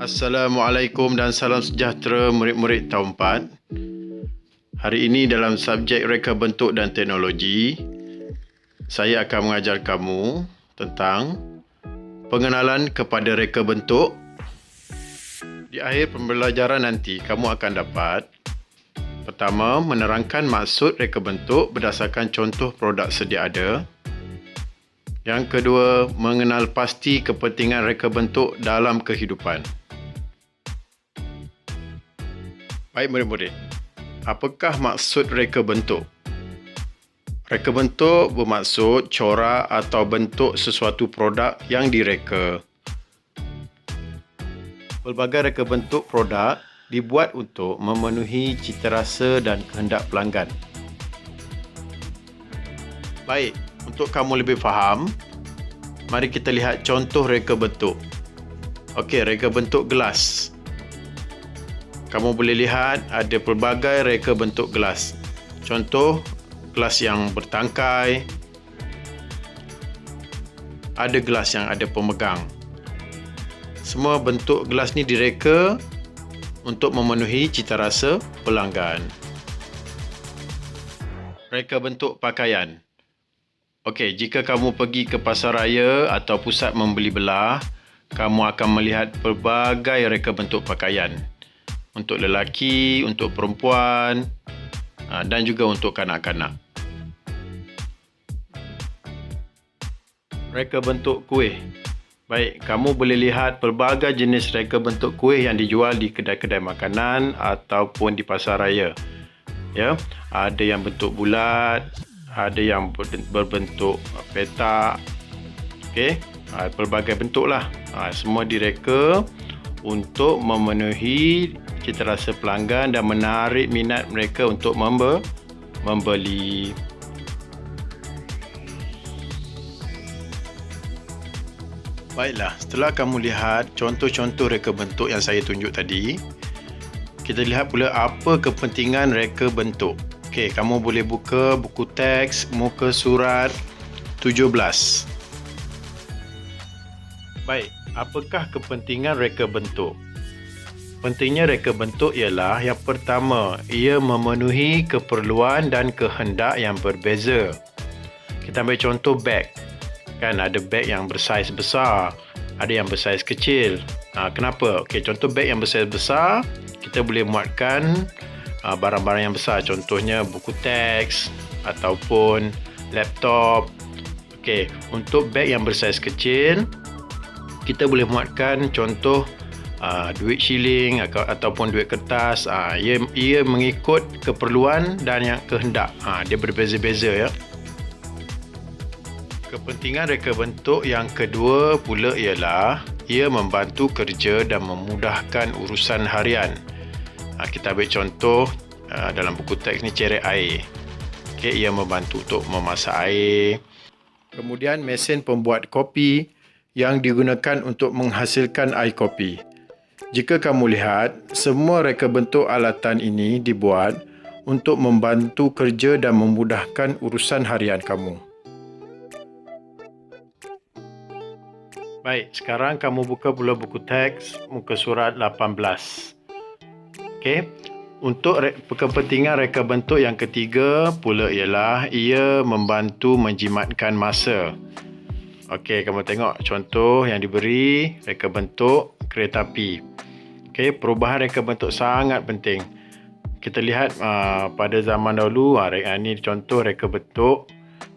Assalamualaikum dan salam sejahtera murid-murid tahun 4. Hari ini dalam subjek reka bentuk dan teknologi, saya akan mengajar kamu tentang pengenalan kepada reka bentuk. Di akhir pembelajaran nanti, kamu akan dapat pertama, menerangkan maksud reka bentuk berdasarkan contoh produk sedia ada. Yang kedua, mengenal pasti kepentingan reka bentuk dalam kehidupan. Baik murid-murid, apakah maksud reka bentuk? Reka bentuk bermaksud corak atau bentuk sesuatu produk yang direka. Pelbagai reka bentuk produk dibuat untuk memenuhi citarasa dan kehendak pelanggan. Baik, untuk kamu lebih faham, mari kita lihat contoh reka bentuk. Okey, reka bentuk gelas. Kamu boleh lihat ada pelbagai reka bentuk gelas. Contoh, gelas yang bertangkai. Ada gelas yang ada pemegang. Semua bentuk gelas ni direka untuk memenuhi citarasa pelanggan. Reka bentuk pakaian. Okey, jika kamu pergi ke pasar raya atau pusat membeli belah, kamu akan melihat pelbagai reka bentuk pakaian. Untuk lelaki, untuk perempuan dan juga untuk kanak-kanak. Reka bentuk kuih. Baik, kamu boleh lihat pelbagai jenis reka bentuk kuih yang dijual di kedai-kedai makanan ataupun di pasar raya. Ya, ada yang bentuk bulat, ada yang berbentuk petak. Okey, pelbagai bentuklah. Semua direka untuk memenuhi citarasa pelanggan dan menarik minat mereka untuk membeli. Baiklah, setelah kamu lihat contoh-contoh reka bentuk yang saya tunjuk tadi, kita lihat pula apa kepentingan reka bentuk. Okey, kamu boleh buka buku teks muka surat 17. Baik, apakah kepentingan reka bentuk? Pentingnya reka bentuk ialah yang pertama, ia memenuhi keperluan dan kehendak yang berbeza. Kita ambil contoh beg. Kan ada beg yang bersaiz besar, ada yang bersaiz kecil. Kenapa? Okey, contoh beg yang bersaiz besar, kita boleh muatkan barang-barang yang besar. Contohnya buku teks ataupun laptop. Okey, untuk beg yang bersaiz kecil, kita boleh muatkan contoh duit shilling ataupun duit kertas. Ia mengikut keperluan dan yang kehendak. Dia berbeza-beza ya. Kepentingan reka bentuk yang kedua pula ialah ia membantu kerja dan memudahkan urusan harian. Kita ambil contoh dalam buku teks ni, cerek air. Okey, ia membantu untuk memasak air. Kemudian mesin pembuat kopi yang digunakan untuk menghasilkan air kopi. Jika kamu lihat, semua reka bentuk alatan ini dibuat untuk membantu kerja dan memudahkan urusan harian kamu. Baik, sekarang kamu buka pula buku teks muka surat 18. Okey, untuk kepentingan reka bentuk yang ketiga pula ialah ia membantu menjimatkan masa. Okey, kamu tengok contoh yang diberi reka bentuk kereta api. Okey, perubahan reka bentuk sangat penting. Kita lihat pada zaman dahulu, ini contoh reka bentuk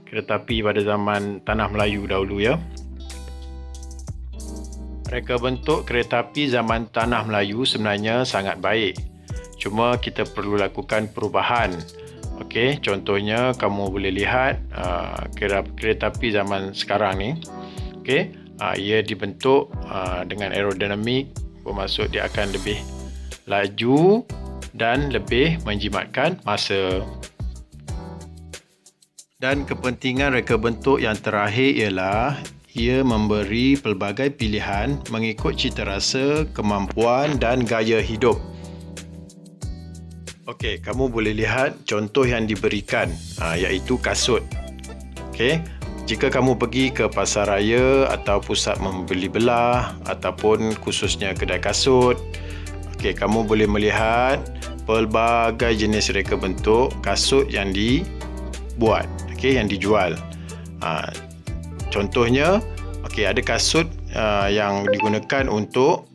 kereta api pada zaman Tanah Melayu dahulu ya. Reka bentuk kereta api zaman Tanah Melayu sebenarnya sangat baik. Cuma kita perlu lakukan perubahan. Okey, contohnya kamu boleh lihat kereta api zaman sekarang ni. Okey, ia dibentuk dengan aerodinamik, bermaksud dia akan lebih laju dan lebih menjimatkan masa. Dan kepentingan reka bentuk yang terakhir ialah ia memberi pelbagai pilihan mengikut citarasa, kemampuan dan gaya hidup. Okey, kamu boleh lihat contoh yang diberikan, iaitu kasut. Okey, Jika kamu pergi ke pasar raya atau pusat membeli belah ataupun khususnya kedai kasut, kamu boleh melihat pelbagai jenis reka bentuk kasut yang dibuat, yang dijual. Contohnya, ada kasut yang digunakan untuk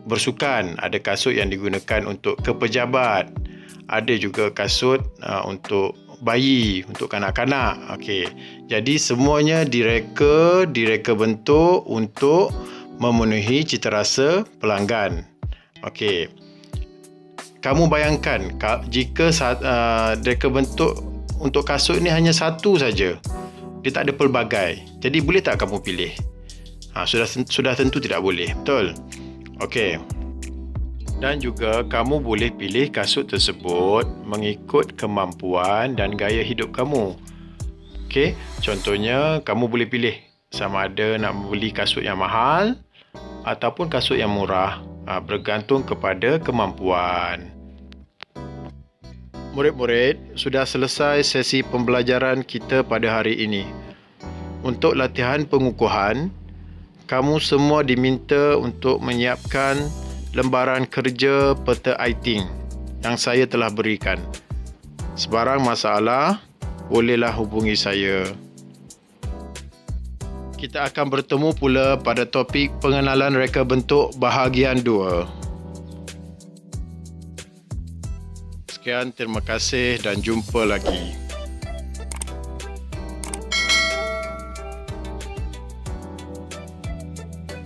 bersukan, ada kasut yang digunakan untuk ke pejabat, ada juga kasut untuk bayi, untuk kanak-kanak. Jadi semuanya direka bentuk untuk memenuhi citarasa pelanggan. Kamu bayangkan jika reka bentuk untuk kasut ni hanya satu saja, dia tak ada pelbagai. Jadi boleh tak kamu pilih? Sudah tentu tidak boleh, betul? Dan juga kamu boleh pilih kasut tersebut mengikut kemampuan dan gaya hidup kamu. Contohnya, kamu boleh pilih sama ada nak beli kasut yang mahal ataupun kasut yang murah, bergantung kepada kemampuan. Murid-murid, sudah selesai sesi pembelajaran kita pada hari ini. Untuk latihan pengukuhan, kamu semua diminta untuk menyiapkan lembaran kerja peta iting yang saya telah berikan. Sebarang masalah, bolehlah hubungi saya. Kita akan bertemu pula pada topik pengenalan reka bentuk bahagian 2. Sekian, terima kasih dan jumpa lagi.